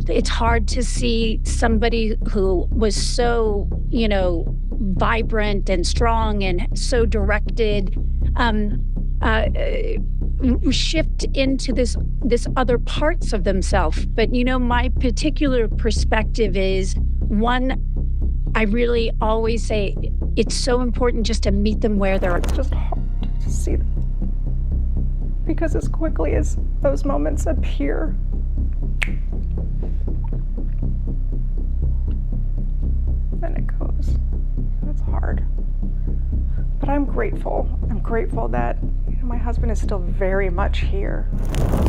It's hard to see somebody who was so, vibrant and strong and so directed, shift into this other parts of themselves. But my particular perspective is one. I really always say it's so important just to meet them where they're at. It's just hard to see them. Because as quickly as those moments appear, then it goes. It's hard. But I'm grateful. I'm grateful that my husband is still very much here.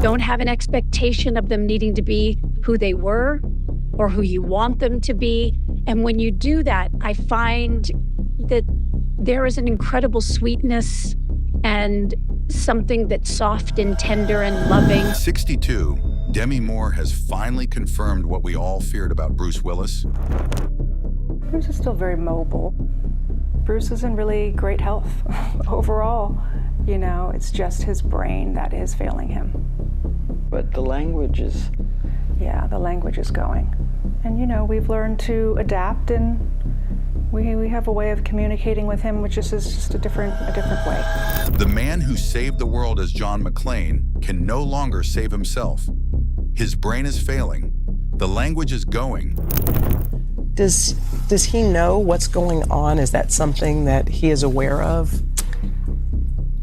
Don't have an expectation of them needing to be who they were or who you want them to be. And when you do that, I find that there is an incredible sweetness and something that's soft and tender and loving. 62, Demi Moore has finally confirmed what we all feared about Bruce Willis. Bruce is still very mobile. Bruce is in really great health overall. It's just his brain that is failing him. But the language is... Yeah, the language is going. And we've learned to adapt, and we have a way of communicating with him, which is just a different way. The man who saved the world as John McClane can no longer save himself. His brain is failing. The language is going. Does he know what's going on? Is that something that he is aware of?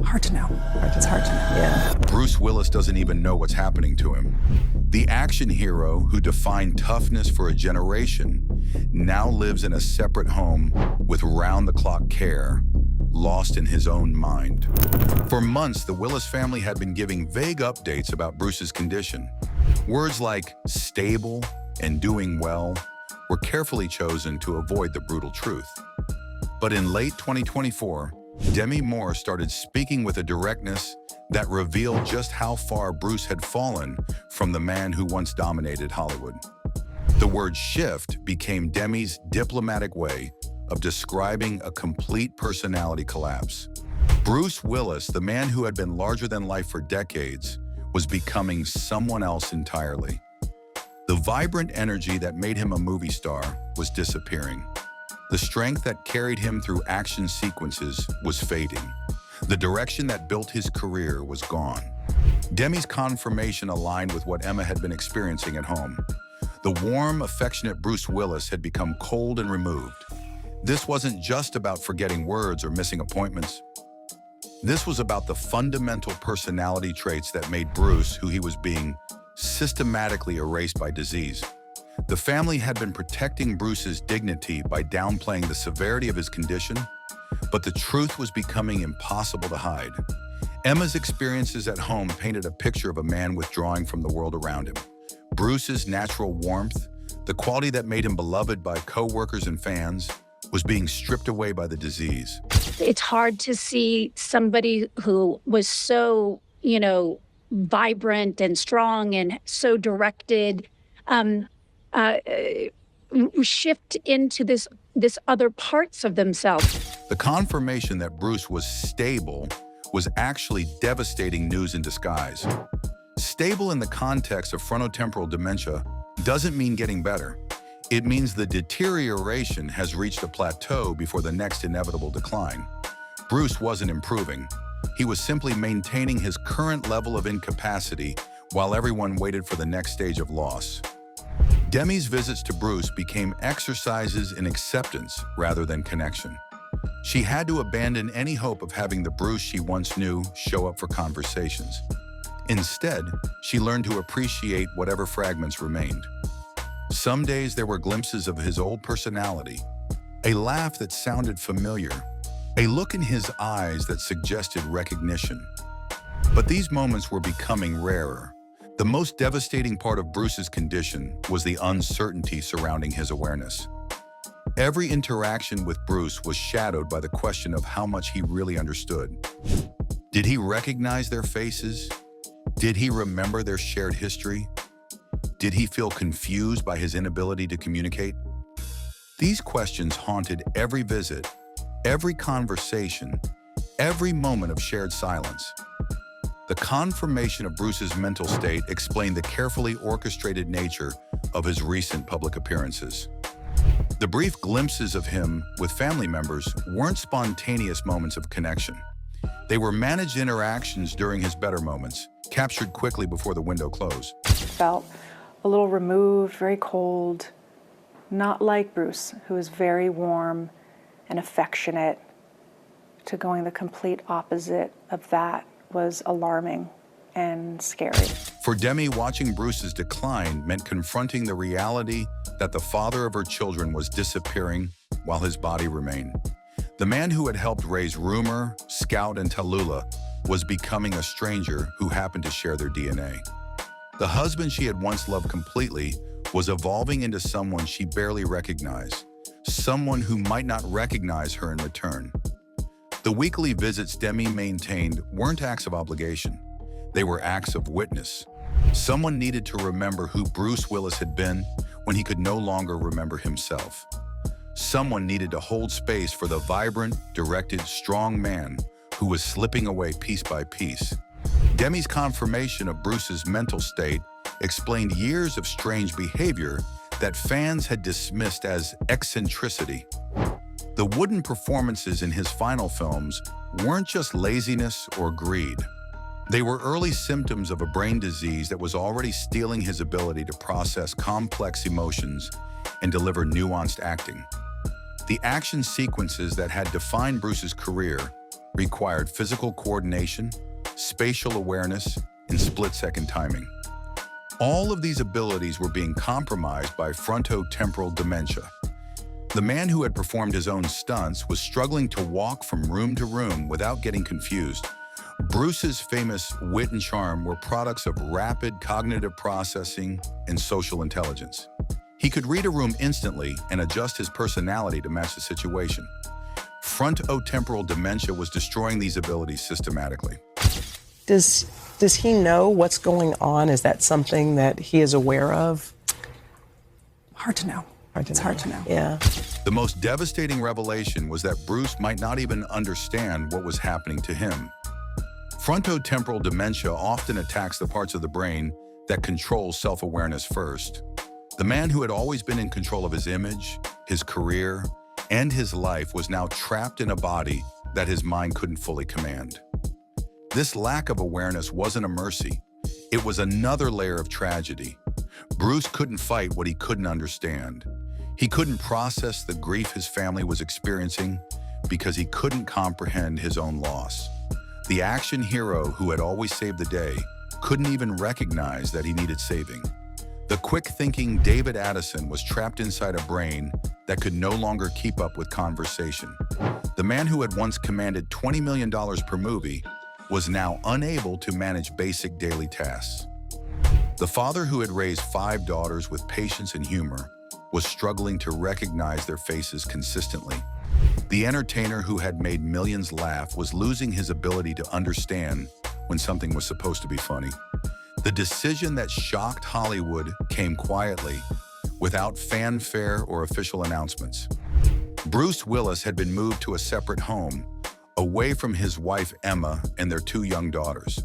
Hard to know. It's hard to know. Yeah. Bruce Willis doesn't even know what's happening to him. The action hero who defined toughness for a generation now lives in a separate home with round-the-clock care, lost in his own mind. For months, the Willis family had been giving vague updates about Bruce's condition. Words like stable and doing well were carefully chosen to avoid the brutal truth. But in late 2024, Demi Moore started speaking with a directness that revealed just how far Bruce had fallen from the man who once dominated Hollywood. The word shift became Demi's diplomatic way of describing a complete personality collapse. Bruce Willis, the man who had been larger than life for decades, was becoming someone else entirely. The vibrant energy that made him a movie star was disappearing. The strength that carried him through action sequences was fading. The direction that built his career was gone. Demi's confirmation aligned with what Emma had been experiencing at home. The warm, affectionate Bruce Willis had become cold and removed. This wasn't just about forgetting words or missing appointments. This was about the fundamental personality traits that made Bruce who he was being, systematically erased by disease. The family had been protecting Bruce's dignity by downplaying the severity of his condition, but the truth was becoming impossible to hide. Emma's experiences at home painted a picture of a man withdrawing from the world around him. Bruce's natural warmth, the quality that made him beloved by co-workers and fans, was being stripped away by the disease. It's hard to see somebody who was so, vibrant and strong and so directed, shift into this other parts of themselves. The confirmation that Bruce was stable was actually devastating news in disguise. Stable in the context of frontotemporal dementia doesn't mean getting better. It means the deterioration has reached a plateau before the next inevitable decline. Bruce wasn't improving. He was simply maintaining his current level of incapacity while everyone waited for the next stage of loss. Demi's visits to Bruce became exercises in acceptance rather than connection. She had to abandon any hope of having the Bruce she once knew show up for conversations. Instead, she learned to appreciate whatever fragments remained. Some days there were glimpses of his old personality, a laugh that sounded familiar, a look in his eyes that suggested recognition. But these moments were becoming rarer. The most devastating part of Bruce's condition was the uncertainty surrounding his awareness. Every interaction with Bruce was shadowed by the question of how much he really understood. Did he recognize their faces? Did he remember their shared history? Did he feel confused by his inability to communicate? These questions haunted every visit, every conversation, every moment of shared silence. The confirmation of Bruce's mental state explained the carefully orchestrated nature of his recent public appearances. The brief glimpses of him with family members weren't spontaneous moments of connection. They were managed interactions during his better moments, captured quickly before the window closed. Felt a little removed, very cold, not like Bruce, who was very warm and affectionate. To going the complete opposite of that was alarming and scary. For Demi, watching Bruce's decline meant confronting the reality that the father of her children was disappearing while his body remained. The man who had helped raise Rumor, Scout, and Tallulah was becoming a stranger who happened to share their DNA. The husband she had once loved completely was evolving into someone she barely recognized, someone who might not recognize her in return. The weekly visits Demi maintained weren't acts of obligation. They were acts of witness. Someone needed to remember who Bruce Willis had been when he could no longer remember himself. Someone needed to hold space for the vibrant, directed, strong man who was slipping away piece by piece. Demi's confirmation of Bruce's mental state explained years of strange behavior that fans had dismissed as eccentricity. The wooden performances in his final films weren't just laziness or greed. They were early symptoms of a brain disease that was already stealing his ability to process complex emotions and deliver nuanced acting. The action sequences that had defined Bruce's career required physical coordination, spatial awareness, and split-second timing. All of these abilities were being compromised by frontotemporal dementia. The man who had performed his own stunts was struggling to walk from room to room without getting confused. Bruce's famous wit and charm were products of rapid cognitive processing and social intelligence. He could read a room instantly and adjust his personality to match the situation. Frontotemporal dementia was destroying these abilities systematically. Does he know what's going on? Is that something that he is aware of? Hard to know. It's hard to know. Yeah. The most devastating revelation was that Bruce might not even understand what was happening to him. Frontotemporal dementia often attacks the parts of the brain that control self-awareness first. The man who had always been in control of his image, his career, and his life was now trapped in a body that his mind couldn't fully command. This lack of awareness wasn't a mercy. It was another layer of tragedy. Bruce couldn't fight what he couldn't understand. He couldn't process the grief his family was experiencing because he couldn't comprehend his own loss. The action hero who had always saved the day couldn't even recognize that he needed saving. The quick-thinking David Addison was trapped inside a brain that could no longer keep up with conversation. The man who had once commanded $20 million per movie was now unable to manage basic daily tasks. The father who had raised 5 daughters with patience and humor was struggling to recognize their faces consistently. The entertainer who had made millions laugh was losing his ability to understand when something was supposed to be funny. The decision that shocked Hollywood came quietly, without fanfare or official announcements. Bruce Willis had been moved to a separate home, away from his wife Emma and their 2 young daughters.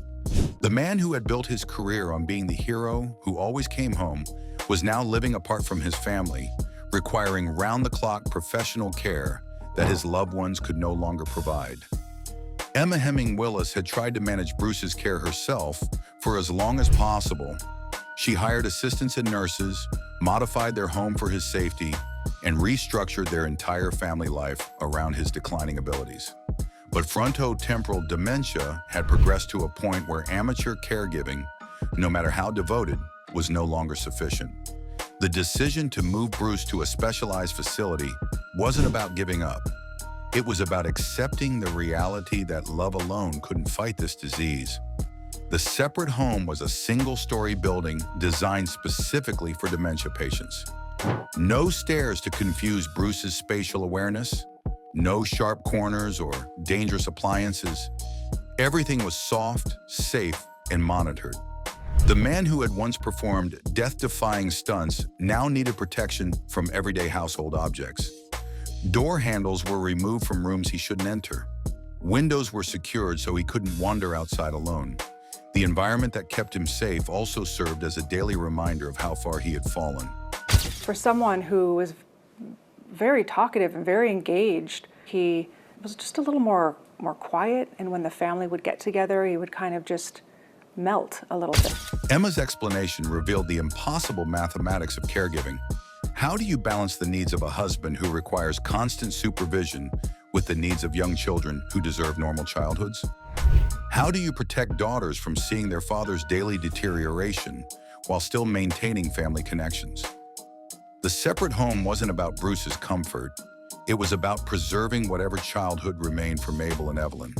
The man who had built his career on being the hero who always came home was now living apart from his family, requiring round-the-clock professional care that his loved ones could no longer provide. Emma Hemming Willis had tried to manage Bruce's care herself for as long as possible. She hired assistants and nurses, modified their home for his safety, and restructured their entire family life around his declining abilities. But frontotemporal dementia had progressed to a point where amateur caregiving, no matter how devoted, was no longer sufficient. The decision to move Bruce to a specialized facility wasn't about giving up. It was about accepting the reality that love alone couldn't fight this disease. The separate home was a single-story building designed specifically for dementia patients. No stairs to confuse Bruce's spatial awareness, no sharp corners or dangerous appliances. Everything was soft, safe, and monitored. The man who had once performed death-defying stunts now needed protection from everyday household objects. Door handles were removed from rooms he shouldn't enter. Windows were secured so he couldn't wander outside alone. The environment that kept him safe also served as a daily reminder of how far he had fallen. For someone who was very talkative and very engaged, he was just a little more quiet, and when the family would get together, he would kind of just melt a little bit. Emma's explanation revealed the impossible mathematics of caregiving. How do you balance the needs of a husband who requires constant supervision with the needs of young children who deserve normal childhoods? How do you protect daughters from seeing their father's daily deterioration while still maintaining family connections? The separate home wasn't about Bruce's comfort. It was about preserving whatever childhood remained for Mabel and Evelyn.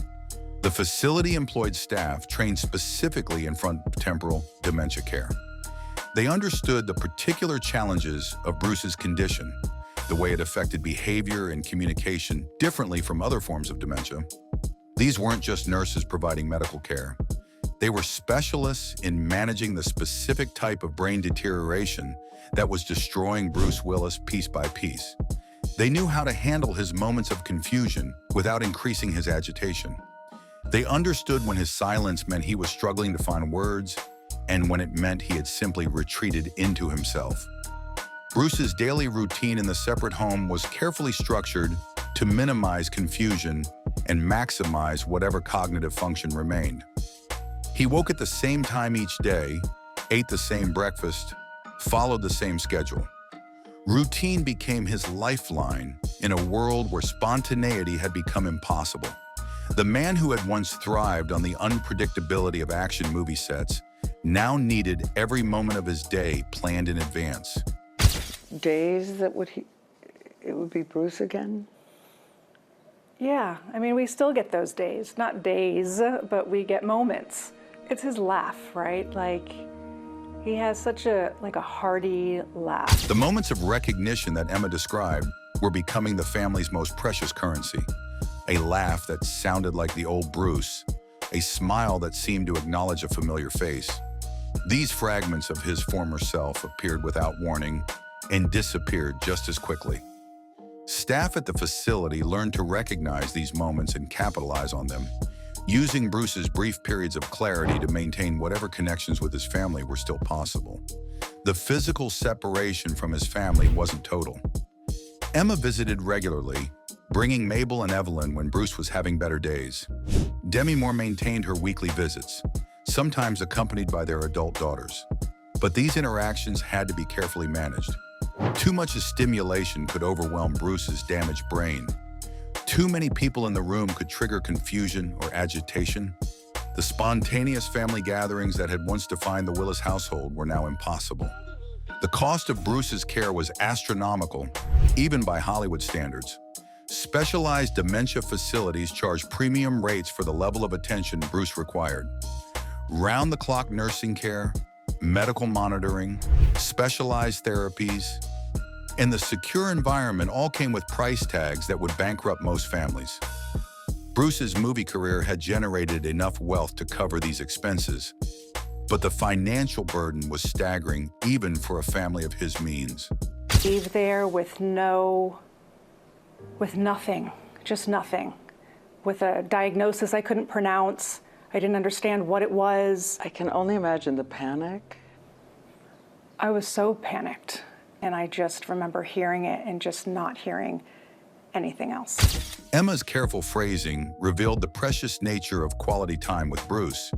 The facility employed staff trained specifically in frontotemporal dementia care. They understood the particular challenges of Bruce's condition, the way it affected behavior and communication differently from other forms of dementia. These weren't just nurses providing medical care. They were specialists in managing the specific type of brain deterioration that was destroying Bruce Willis piece by piece. They knew how to handle his moments of confusion without increasing his agitation. They understood when his silence meant he was struggling to find words, and when it meant he had simply retreated into himself. Bruce's daily routine in the separate home was carefully structured to minimize confusion and maximize whatever cognitive function remained. He woke at the same time each day, ate the same breakfast, followed the same schedule. Routine became his lifeline in a world where spontaneity had become impossible. The man who had once thrived on the unpredictability of action movie sets now needed every moment of his day planned in advance. Days that it would be Bruce again? Yeah, I mean, we still get those days. Not days, but we get moments. It's his laugh, right? Like, he has such a hearty laugh. The moments of recognition that Emma described were becoming the family's most precious currency. A laugh that sounded like the old Bruce, a smile that seemed to acknowledge a familiar face. These fragments of his former self appeared without warning and disappeared just as quickly. Staff at the facility learned to recognize these moments and capitalize on them, using Bruce's brief periods of clarity to maintain whatever connections with his family were still possible. The physical separation from his family wasn't total. Emma visited regularly, bringing Mabel and Evelyn when Bruce was having better days. Demi Moore maintained her weekly visits, sometimes accompanied by their adult daughters. But these interactions had to be carefully managed. Too much stimulation could overwhelm Bruce's damaged brain. Too many people in the room could trigger confusion or agitation. The spontaneous family gatherings that had once defined the Willis household were now impossible. The cost of Bruce's care was astronomical, even by Hollywood standards. Specialized dementia facilities charged premium rates for the level of attention Bruce required. Round-the-clock nursing care, medical monitoring, specialized therapies, and the secure environment all came with price tags that would bankrupt most families. Bruce's movie career had generated enough wealth to cover these expenses, but the financial burden was staggering even for a family of his means. Leave there with nothing, just nothing. With a diagnosis I couldn't pronounce. I didn't understand what it was. I can only imagine the panic. I was so panicked, and I just remember hearing it and just not hearing anything else. Emma's careful phrasing revealed the precious nature of quality time with Bruce.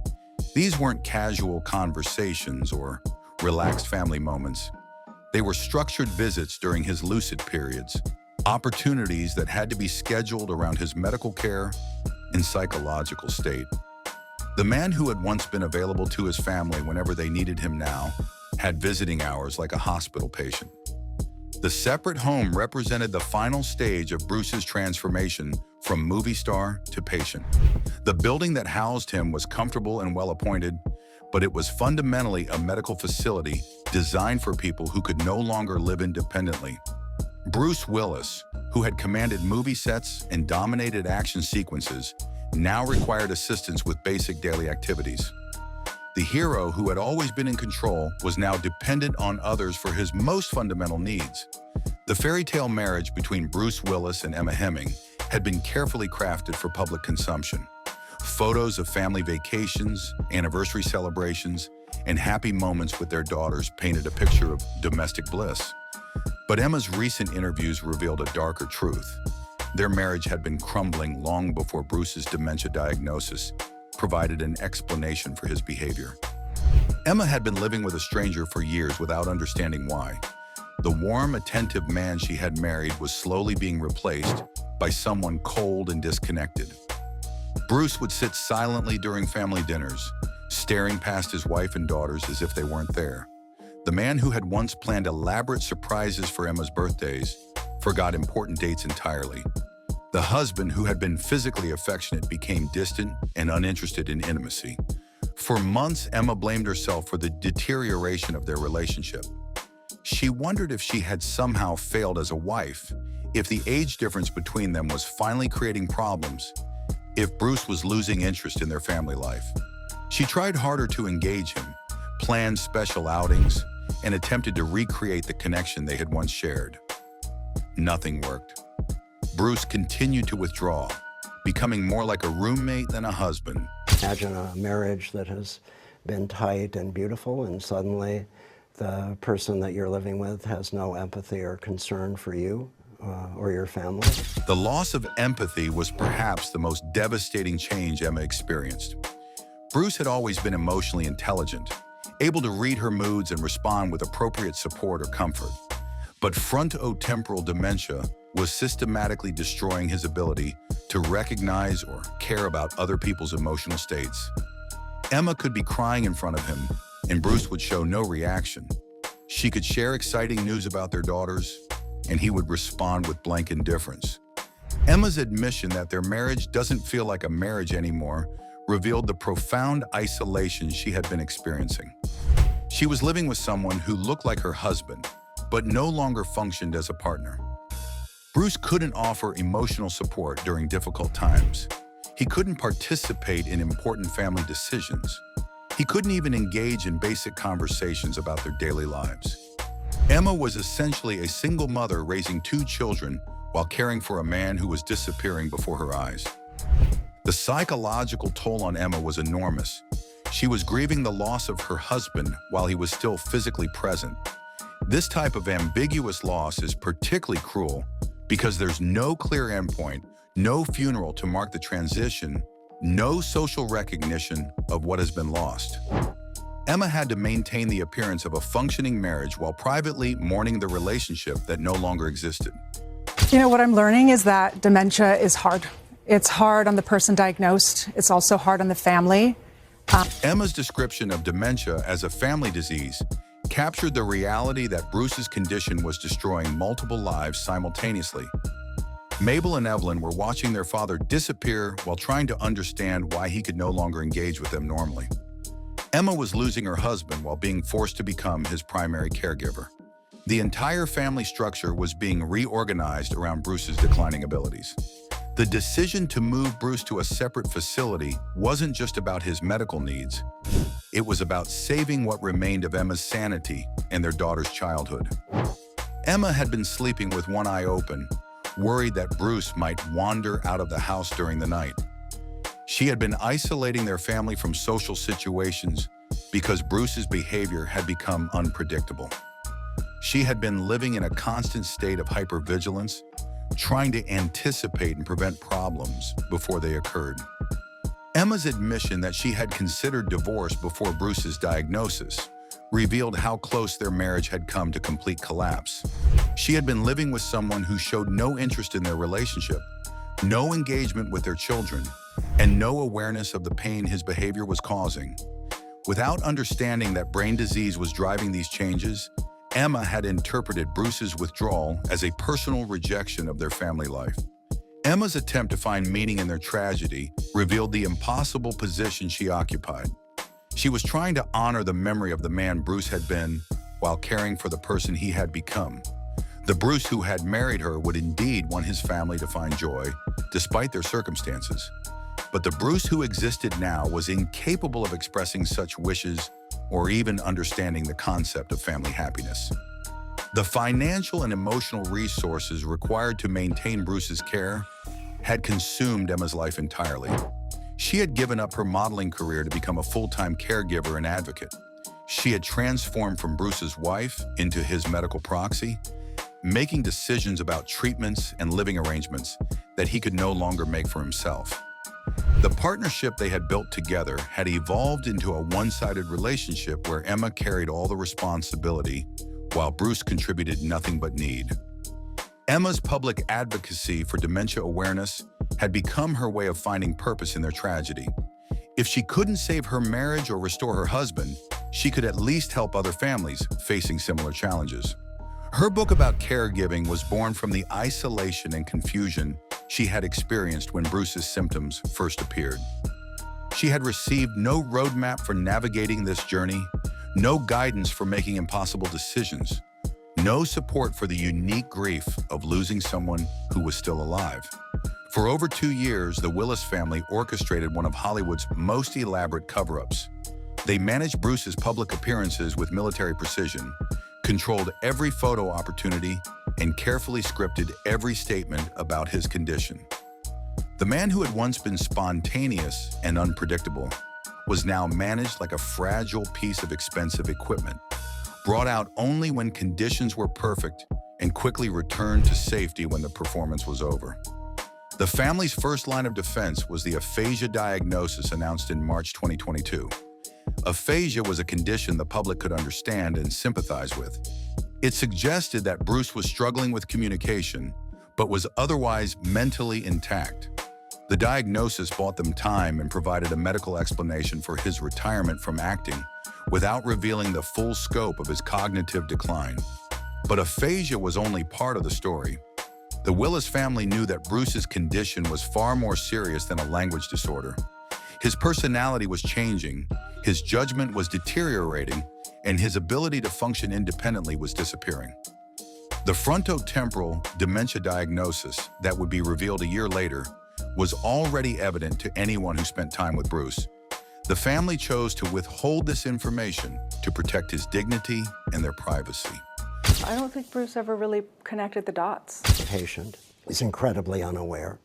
These weren't casual conversations or relaxed family moments. They were structured visits during his lucid periods, opportunities that had to be scheduled around his medical care and psychological state. The man who had once been available to his family whenever they needed him now had visiting hours like a hospital patient. The separate home represented the final stage of Bruce's transformation from movie star to patient. The building that housed him was comfortable and well-appointed, but it was fundamentally a medical facility designed for people who could no longer live independently. Bruce Willis, who had commanded movie sets and dominated action sequences, now required assistance with basic daily activities. The hero, who had always been in control, was now dependent on others for his most fundamental needs. The fairy tale marriage between Bruce Willis and Emma Heming had been carefully crafted for public consumption. Photos of family vacations, anniversary celebrations, and happy moments with their daughters painted a picture of domestic bliss. But Emma's recent interviews revealed a darker truth. Their marriage had been crumbling long before Bruce's dementia diagnosis provided an explanation for his behavior. Emma had been living with a stranger for years without understanding why. The warm, attentive man she had married was slowly being replaced by someone cold and disconnected. Bruce would sit silently during family dinners, staring past his wife and daughters as if they weren't there. The man who had once planned elaborate surprises for Emma's birthdays forgot important dates entirely. The husband who had been physically affectionate became distant and uninterested in intimacy. For months, Emma blamed herself for the deterioration of their relationship. She wondered if she had somehow failed as a wife, if the age difference between them was finally creating problems, if Bruce was losing interest in their family life. She tried harder to engage him, planned special outings, and attempted to recreate the connection they had once shared. Nothing worked. Bruce continued to withdraw, becoming more like a roommate than a husband. Imagine a marriage that has been tight and beautiful, and suddenly the person that you're living with has no empathy or concern for you or your family. The loss of empathy was perhaps the most devastating change Emma experienced. Bruce had always been emotionally intelligent, able to read her moods and respond with appropriate support or comfort. But frontotemporal dementia was systematically destroying his ability to recognize or care about other people's emotional states. Emma could be crying in front of him, and Bruce would show no reaction. She could share exciting news about their daughters, and he would respond with blank indifference. Emma's admission that their marriage doesn't feel like a marriage anymore revealed the profound isolation she had been experiencing. She was living with someone who looked like her husband, but no longer functioned as a partner. Bruce couldn't offer emotional support during difficult times. He couldn't participate in important family decisions. He couldn't even engage in basic conversations about their daily lives. Emma was essentially a single mother raising 2 children while caring for a man who was disappearing before her eyes. The psychological toll on Emma was enormous. She was grieving the loss of her husband while he was still physically present. This type of ambiguous loss is particularly cruel because there's no clear endpoint, no funeral to mark the transition, no social recognition of what has been lost. Emma had to maintain the appearance of a functioning marriage while privately mourning the relationship that no longer existed. You know, what I'm learning is that dementia is hard. It's hard on the person diagnosed. It's also hard on the family. Emma's description of dementia as a family disease captured the reality that Bruce's condition was destroying multiple lives simultaneously. Mabel and Evelyn were watching their father disappear while trying to understand why he could no longer engage with them normally. Emma was losing her husband while being forced to become his primary caregiver. The entire family structure was being reorganized around Bruce's declining abilities. The decision to move Bruce to a separate facility wasn't just about his medical needs. It was about saving what remained of Emma's sanity and their daughter's childhood. Emma had been sleeping with one eye open, worried that Bruce might wander out of the house during the night. She had been isolating their family from social situations because Bruce's behavior had become unpredictable. She had been living in a constant state of hypervigilance, trying to anticipate and prevent problems before they occurred. Emma's admission that she had considered divorce before Bruce's diagnosis revealed how close their marriage had come to complete collapse. She had been living with someone who showed no interest in their relationship, no engagement with their children, and no awareness of the pain his behavior was causing. Without understanding that brain disease was driving these changes, Emma had interpreted Bruce's withdrawal as a personal rejection of their family life. Emma's attempt to find meaning in their tragedy revealed the impossible position she occupied. She was trying to honor the memory of the man Bruce had been while caring for the person he had become. The Bruce who had married her would indeed want his family to find joy, despite their circumstances. But the Bruce who existed now was incapable of expressing such wishes or even understanding the concept of family happiness. The financial and emotional resources required to maintain Bruce's care had consumed Emma's life entirely. She had given up her modeling career to become a full-time caregiver and advocate. She had transformed from Bruce's wife into his medical proxy, making decisions about treatments and living arrangements that he could no longer make for himself. The partnership they had built together had evolved into a one-sided relationship where Emma carried all the responsibility while Bruce contributed nothing but need. Emma's public advocacy for dementia awareness had become her way of finding purpose in their tragedy. If she couldn't save her marriage or restore her husband, she could at least help other families facing similar challenges. Her book about caregiving was born from the isolation and confusion she had experienced when Bruce's symptoms first appeared. She had received no roadmap for navigating this journey, no guidance for making impossible decisions, no support for the unique grief of losing someone who was still alive. For over 2 years, the Willis family orchestrated one of Hollywood's most elaborate cover-ups. They managed Bruce's public appearances with military precision, controlled every photo opportunity, and carefully scripted every statement about his condition. The man who had once been spontaneous and unpredictable was now managed like a fragile piece of expensive equipment, brought out only when conditions were perfect and quickly returned to safety when the performance was over. The family's first line of defense was the aphasia diagnosis announced in March 2022. Aphasia was a condition the public could understand and sympathize with. It suggested that Bruce was struggling with communication, but was otherwise mentally intact. The diagnosis bought them time and provided a medical explanation for his retirement from acting without revealing the full scope of his cognitive decline. But aphasia was only part of the story. The Willis family knew that Bruce's condition was far more serious than a language disorder. His personality was changing, his judgment was deteriorating, and his ability to function independently was disappearing. The frontotemporal dementia diagnosis that would be revealed a year later was already evident to anyone who spent time with Bruce. The family chose to withhold this information to protect his dignity and their privacy. I don't think Bruce ever really connected the dots. The patient is incredibly unaware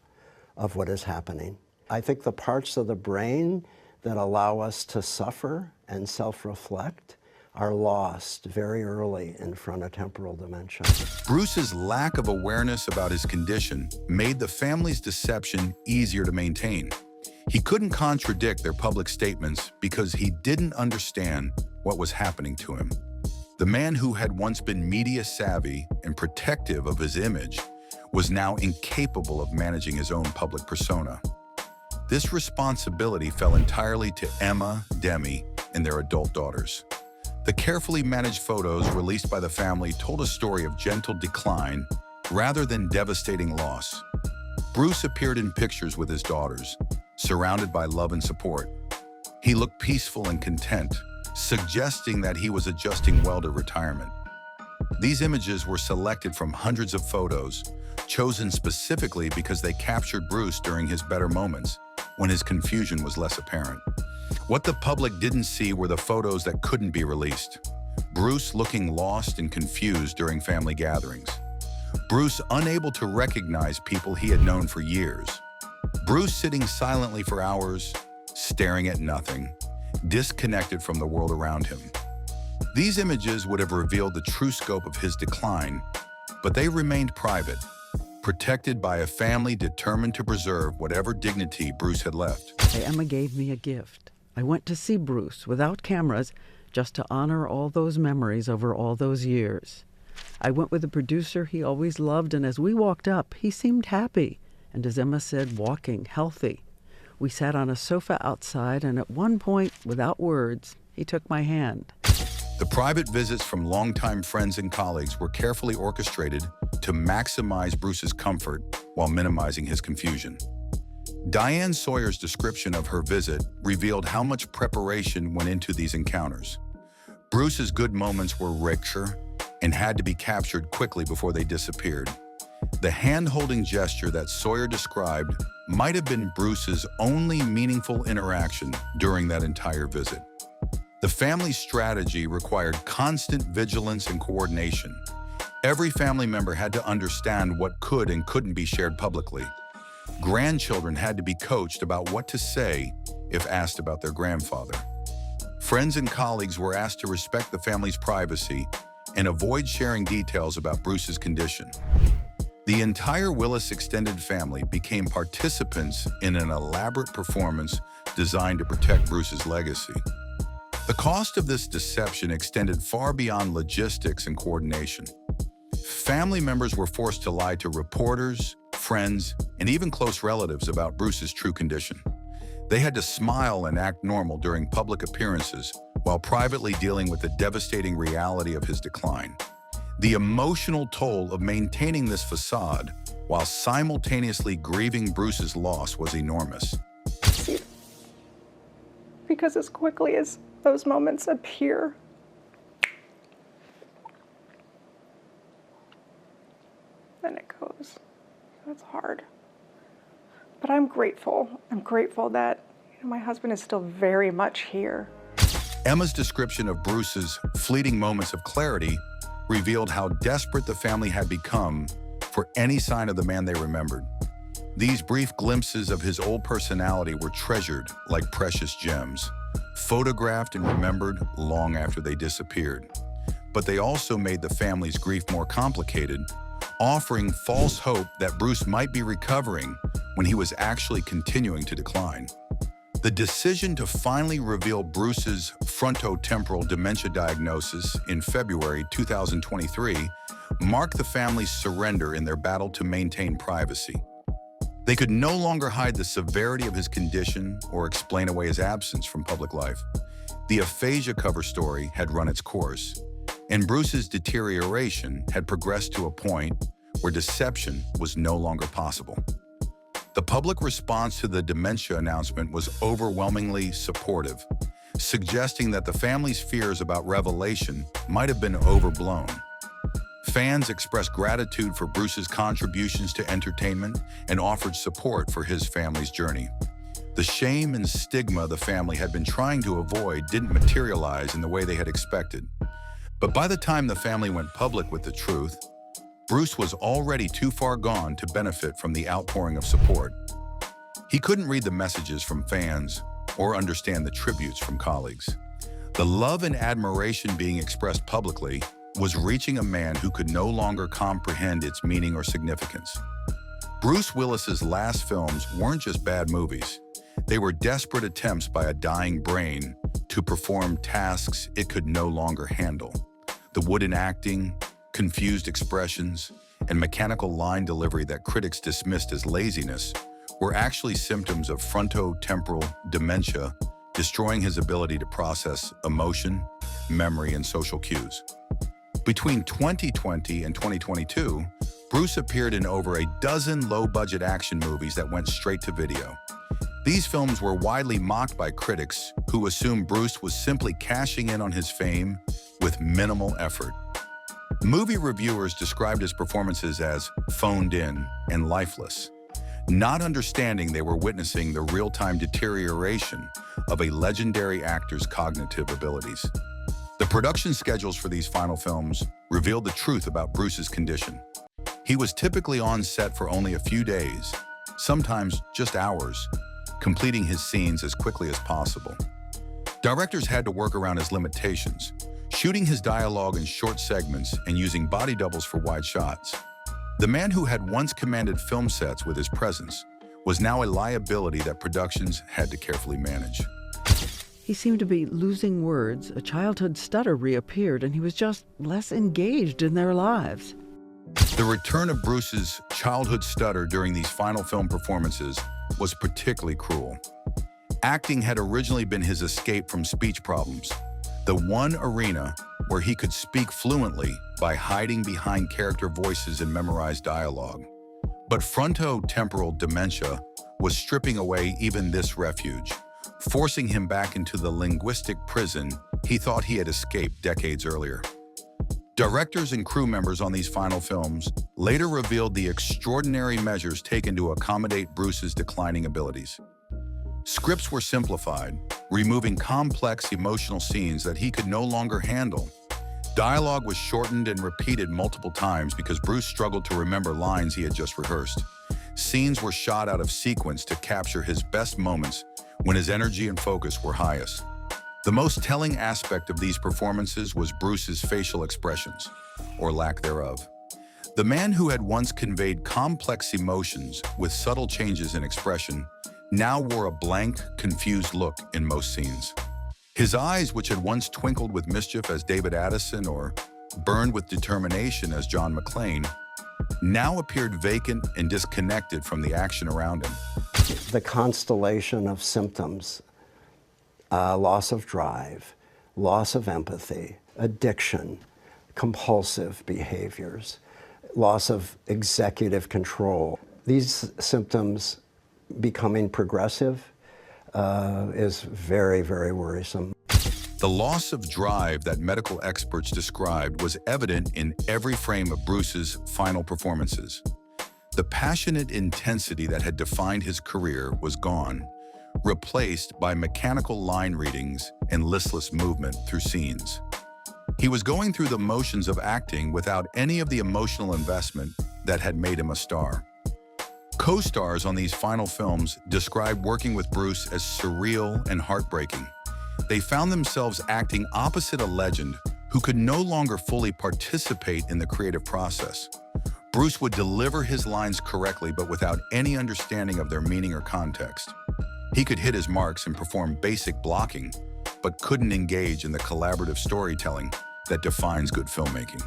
of what is happening. I think the parts of the brain that allow us to suffer and self-reflect are lost very early in frontotemporal dementia. Bruce's lack of awareness about his condition made the family's deception easier to maintain. He couldn't contradict their public statements because he didn't understand what was happening to him. The man who had once been media savvy and protective of his image was now incapable of managing his own public persona. This responsibility fell entirely to Emma, Demi, and their adult daughters. The carefully managed photos released by the family told a story of gentle decline rather than devastating loss. Bruce appeared in pictures with his daughters, surrounded by love and support. He looked peaceful and content, suggesting that he was adjusting well to retirement. These images were selected from hundreds of photos, chosen specifically because they captured Bruce during his better moments, when his confusion was less apparent. What the public didn't see were the photos that couldn't be released. Bruce looking lost and confused during family gatherings. Bruce unable to recognize people he had known for years. Bruce sitting silently for hours, staring at nothing, disconnected from the world around him. These images would have revealed the true scope of his decline, but they remained private, protected by a family determined to preserve whatever dignity Bruce had left. Emma gave me a gift. I went to see Bruce without cameras, just to honor all those memories over all those years. I went with a producer he always loved, and as we walked up, he seemed happy, and as Emma said, walking, healthy. We sat on a sofa outside, and at one point, without words, he took my hand. The private visits from longtime friends and colleagues were carefully orchestrated to maximize Bruce's comfort while minimizing his confusion. Diane Sawyer's description of her visit revealed how much preparation went into these encounters. Bruce's good moments were richer and had to be captured quickly before they disappeared. The hand-holding gesture that Sawyer described might have been Bruce's only meaningful interaction during that entire visit. The family's strategy required constant vigilance and coordination. Every family member had to understand what could and couldn't be shared publicly. Grandchildren had to be coached about what to say if asked about their grandfather. Friends and colleagues were asked to respect the family's privacy and avoid sharing details about Bruce's condition. The entire Willis extended family became participants in an elaborate performance designed to protect Bruce's legacy. The cost of this deception extended far beyond logistics and coordination. Family members were forced to lie to reporters, friends, and even close relatives about Bruce's true condition. They had to smile and act normal during public appearances while privately dealing with the devastating reality of his decline. The emotional toll of maintaining this facade while simultaneously grieving Bruce's loss was enormous. Because as quickly as those moments appear, then it goes. It's hard. But I'm grateful. I'm grateful that my husband is still very much here. Emma's description of Bruce's fleeting moments of clarity revealed how desperate the family had become for any sign of the man they remembered. These brief glimpses of his old personality were treasured like precious gems, photographed and remembered long after they disappeared. But they also made the family's grief more complicated, offering false hope that Bruce might be recovering when he was actually continuing to decline. The decision to finally reveal Bruce's frontotemporal dementia diagnosis in February 2023 marked the family's surrender in their battle to maintain privacy. They could no longer hide the severity of his condition or explain away his absence from public life. The aphasia cover story had run its course, and Bruce's deterioration had progressed to a point where deception was no longer possible. The public response to the dementia announcement was overwhelmingly supportive, suggesting that the family's fears about revelation might have been overblown. Fans expressed gratitude for Bruce's contributions to entertainment and offered support for his family's journey. The shame and stigma the family had been trying to avoid didn't materialize in the way they had expected. But by the time the family went public with the truth, Bruce was already too far gone to benefit from the outpouring of support. He couldn't read the messages from fans or understand the tributes from colleagues. The love and admiration being expressed publicly was reaching a man who could no longer comprehend its meaning or significance. Bruce Willis's last films weren't just bad movies. They were desperate attempts by a dying brain to perform tasks it could no longer handle. The wooden acting, confused expressions, and mechanical line delivery that critics dismissed as laziness were actually symptoms of frontotemporal dementia, destroying his ability to process emotion, memory, and social cues. Between 2020 and 2022, Bruce appeared in over a dozen low-budget action movies that went straight to video. These films were widely mocked by critics who assumed Bruce was simply cashing in on his fame with minimal effort. Movie reviewers described his performances as phoned in and lifeless, not understanding they were witnessing the real-time deterioration of a legendary actor's cognitive abilities. The production schedules for these final films revealed the truth about Bruce's condition. He was typically on set for only a few days, sometimes just hours, completing his scenes as quickly as possible. Directors had to work around his limitations, shooting his dialogue in short segments and using body doubles for wide shots. The man who had once commanded film sets with his presence was now a liability that productions had to carefully manage. He seemed to be losing words. A childhood stutter reappeared, and he was just less engaged in their lives. The return of Bruce's childhood stutter during these final film performances was particularly cruel. Acting had originally been his escape from speech problems, the one arena where he could speak fluently by hiding behind character voices and memorized dialogue. But frontotemporal dementia was stripping away even this refuge, forcing him back into the linguistic prison he thought he had escaped decades earlier. Directors and crew members on these final films later revealed the extraordinary measures taken to accommodate Bruce's declining abilities. Scripts were simplified, removing complex emotional scenes that he could no longer handle. Dialogue was shortened and repeated multiple times because Bruce struggled to remember lines he had just rehearsed. Scenes were shot out of sequence to capture his best moments when his energy and focus were highest. The most telling aspect of these performances was Bruce's facial expressions, or lack thereof. The man who had once conveyed complex emotions with subtle changes in expression now wore a blank, confused look in most scenes. His eyes, which had once twinkled with mischief as David Addison or burned with determination as John McClane, now appeared vacant and disconnected from the action around him. The constellation of symptoms, loss of drive, loss of empathy, addiction, compulsive behaviors, loss of executive control. These symptoms becoming progressive is very, very worrisome. The loss of drive that medical experts described was evident in every frame of Bruce's final performances. The passionate intensity that had defined his career was gone, replaced by mechanical line readings and listless movement through scenes. He was going through the motions of acting without any of the emotional investment that had made him a star. Co-stars on these final films described working with Bruce as surreal and heartbreaking. They found themselves acting opposite a legend who could no longer fully participate in the creative process. Bruce would deliver his lines correctly, but without any understanding of their meaning or context. He could hit his marks and perform basic blocking, but couldn't engage in the collaborative storytelling that defines good filmmaking.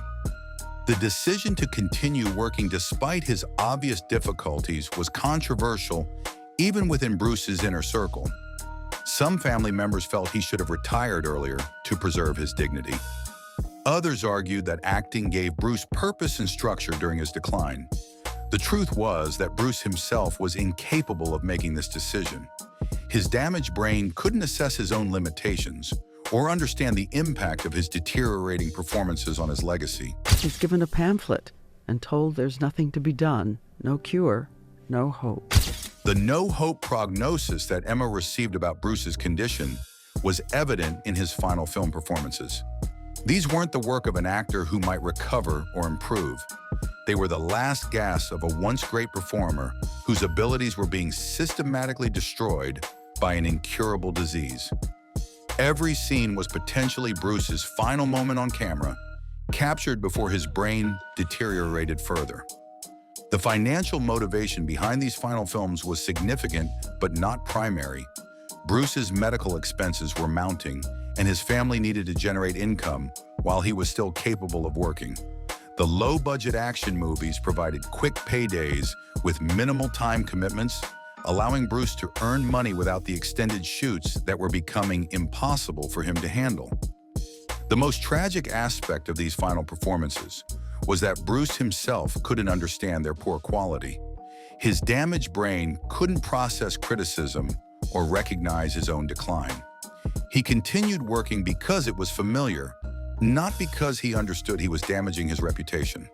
The decision to continue working despite his obvious difficulties was controversial, even within Bruce's inner circle. Some family members felt he should have retired earlier to preserve his dignity. Others argued that acting gave Bruce purpose and structure during his decline. The truth was that Bruce himself was incapable of making this decision. His damaged brain couldn't assess his own limitations or understand the impact of his deteriorating performances on his legacy. He's given a pamphlet and told there's nothing to be done, no cure, no hope. The no-hope prognosis that Emma received about Bruce's condition was evident in his final film performances. These weren't the work of an actor who might recover or improve. They were the last gasp of a once great performer whose abilities were being systematically destroyed by an incurable disease. Every scene was potentially Bruce's final moment on camera, captured before his brain deteriorated further. The financial motivation behind these final films was significant, but not primary. Bruce's medical expenses were mounting, and his family needed to generate income while he was still capable of working. The low-budget action movies provided quick paydays with minimal time commitments, allowing Bruce to earn money without the extended shoots that were becoming impossible for him to handle. The most tragic aspect of these final performances was that Bruce himself couldn't understand their poor quality. His damaged brain couldn't process criticism or recognize his own decline. He continued working because it was familiar, not because he understood he was damaging his reputation.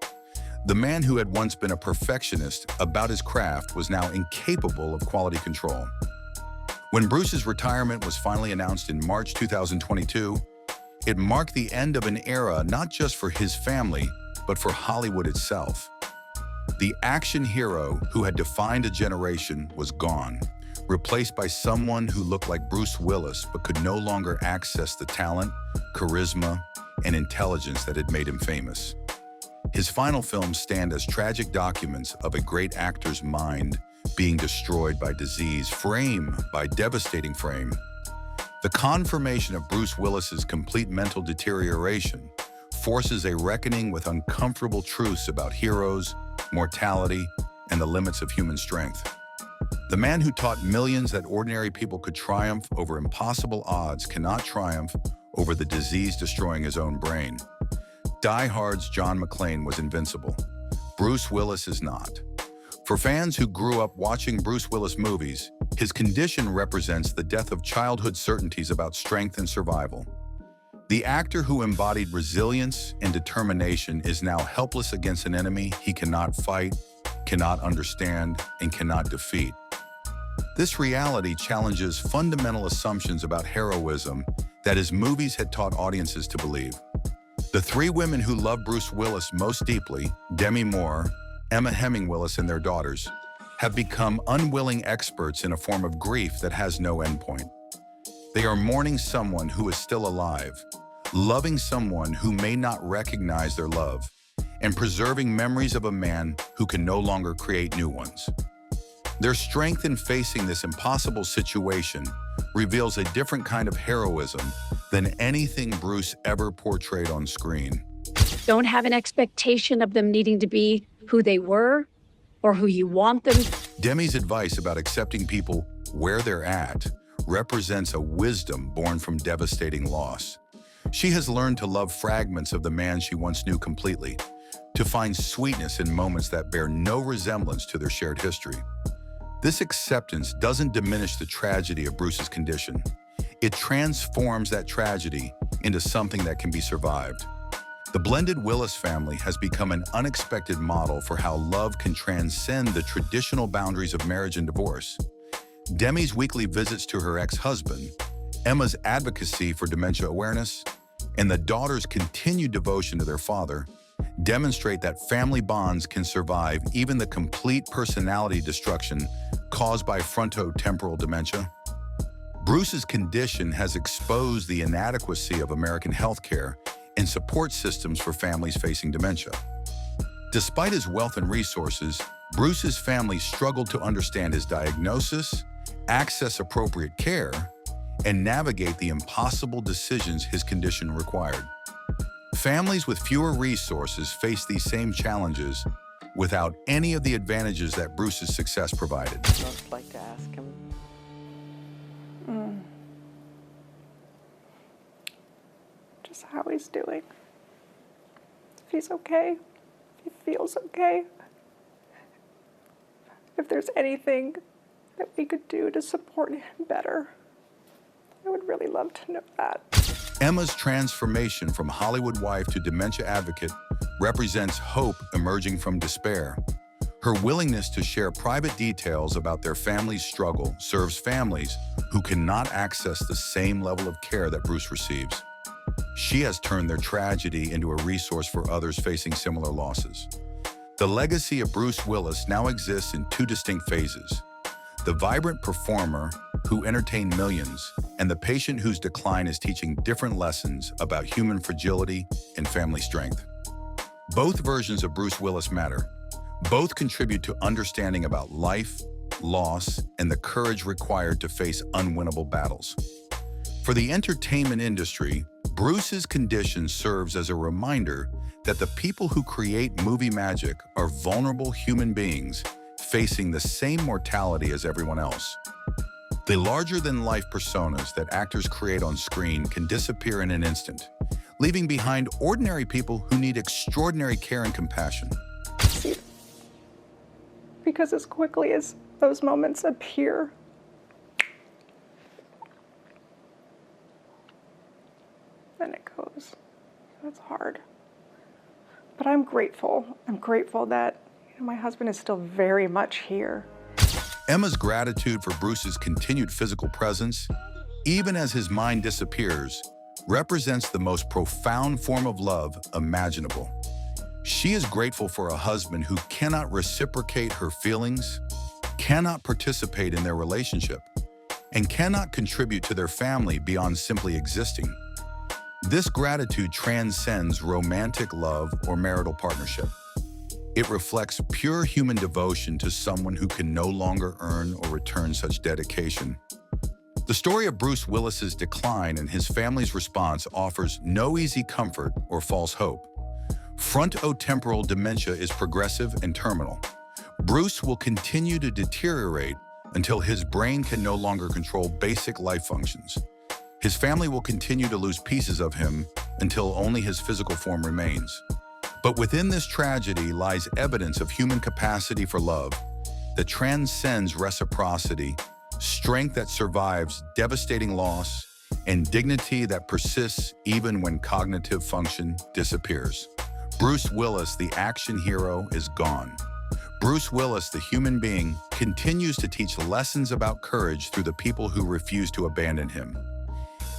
The man who had once been a perfectionist about his craft was now incapable of quality control. When Bruce's retirement was finally announced in March 2022, it marked the end of an era not just for his family, but for Hollywood itself. The action hero who had defined a generation was gone, replaced by someone who looked like Bruce Willis but could no longer access the talent, charisma, and intelligence that had made him famous. His final films stand as tragic documents of a great actor's mind being destroyed by disease, frame by devastating frame. The confirmation of Bruce Willis's complete mental deterioration forces a reckoning with uncomfortable truths about heroes, mortality, and the limits of human strength. The man who taught millions that ordinary people could triumph over impossible odds cannot triumph over the disease destroying his own brain. Die Hard's John McClane was invincible. Bruce Willis is not. For fans who grew up watching Bruce Willis movies, his condition represents the death of childhood certainties about strength and survival. The actor who embodied resilience and determination is now helpless against an enemy he cannot fight, cannot understand, and cannot defeat. This reality challenges fundamental assumptions about heroism that his movies had taught audiences to believe. The three women who loved Bruce Willis most deeply, Demi Moore, Emma Heming Willis, and their daughters, have become unwilling experts in a form of grief that has no endpoint. They are mourning someone who is still alive, loving someone who may not recognize their love, and preserving memories of a man who can no longer create new ones. Their strength in facing this impossible situation reveals a different kind of heroism than anything Bruce ever portrayed on screen. Don't have an expectation of them needing to be who they were or who you want them. Demi's advice about accepting people where they're at represents a wisdom born from devastating loss. She has learned to love fragments of the man she once knew completely, to find sweetness in moments that bear no resemblance to their shared history. This acceptance doesn't diminish the tragedy of Bruce's condition. It transforms that tragedy into something that can be survived. The blended Willis family has become an unexpected model for how love can transcend the traditional boundaries of marriage and divorce. Demi's weekly visits to her ex-husband, Emma's advocacy for dementia awareness, and the daughter's continued devotion to their father demonstrate that family bonds can survive even the complete personality destruction caused by frontotemporal dementia. Bruce's condition has exposed the inadequacy of American healthcare and support systems for families facing dementia. Despite his wealth and resources, Bruce's family struggled to understand his diagnosis, access appropriate care, and navigate the impossible decisions his condition required. Families with fewer resources face these same challenges without any of the advantages that Bruce's success provided. I'd most like to ask him. Just how he's doing. If he's okay, if he feels okay. If there's anything that we could do to support him better. I would really love to know that. Emma's transformation from Hollywood wife to dementia advocate represents hope emerging from despair. Her willingness to share private details about their family's struggle serves families who cannot access the same level of care that Bruce receives. She has turned their tragedy into a resource for others facing similar losses. The legacy of Bruce Willis now exists in two distinct phases: the vibrant performer who entertained millions, and the patient whose decline is teaching different lessons about human fragility and family strength. Both versions of Bruce Willis matter. Both contribute to understanding about life, loss, and the courage required to face unwinnable battles. For the entertainment industry, Bruce's condition serves as a reminder that the people who create movie magic are vulnerable human beings facing the same mortality as everyone else. The larger-than-life personas that actors create on screen can disappear in an instant, leaving behind ordinary people who need extraordinary care and compassion. Because as quickly as those moments appear, then it goes. That's hard. But I'm grateful. I'm grateful that my husband is still very much here. Emma's gratitude for Bruce's continued physical presence, even as his mind disappears, represents the most profound form of love imaginable. She is grateful for a husband who cannot reciprocate her feelings, cannot participate in their relationship, and cannot contribute to their family beyond simply existing. This gratitude transcends romantic love or marital partnership. It reflects pure human devotion to someone who can no longer earn or return such dedication. The story of Bruce Willis's decline and his family's response offers no easy comfort or false hope. Frontotemporal dementia is progressive and terminal. Bruce will continue to deteriorate until his brain can no longer control basic life functions. His family will continue to lose pieces of him until only his physical form remains. But within this tragedy lies evidence of human capacity for love that transcends reciprocity, strength that survives devastating loss, and dignity that persists even when cognitive function disappears. Bruce Willis, the action hero, is gone. Bruce Willis, the human being, continues to teach lessons about courage through the people who refuse to abandon him.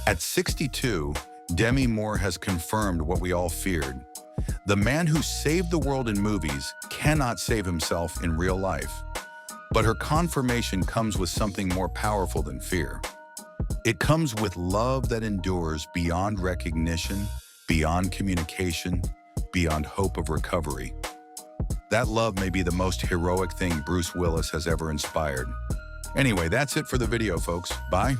At 62, Demi Moore has confirmed what we all feared. The man who saved the world in movies cannot save himself in real life. But her confirmation comes with something more powerful than fear. It comes with love that endures beyond recognition, beyond communication, beyond hope of recovery. That love may be the most heroic thing Bruce Willis has ever inspired. Anyway, that's it for the video, folks. Bye.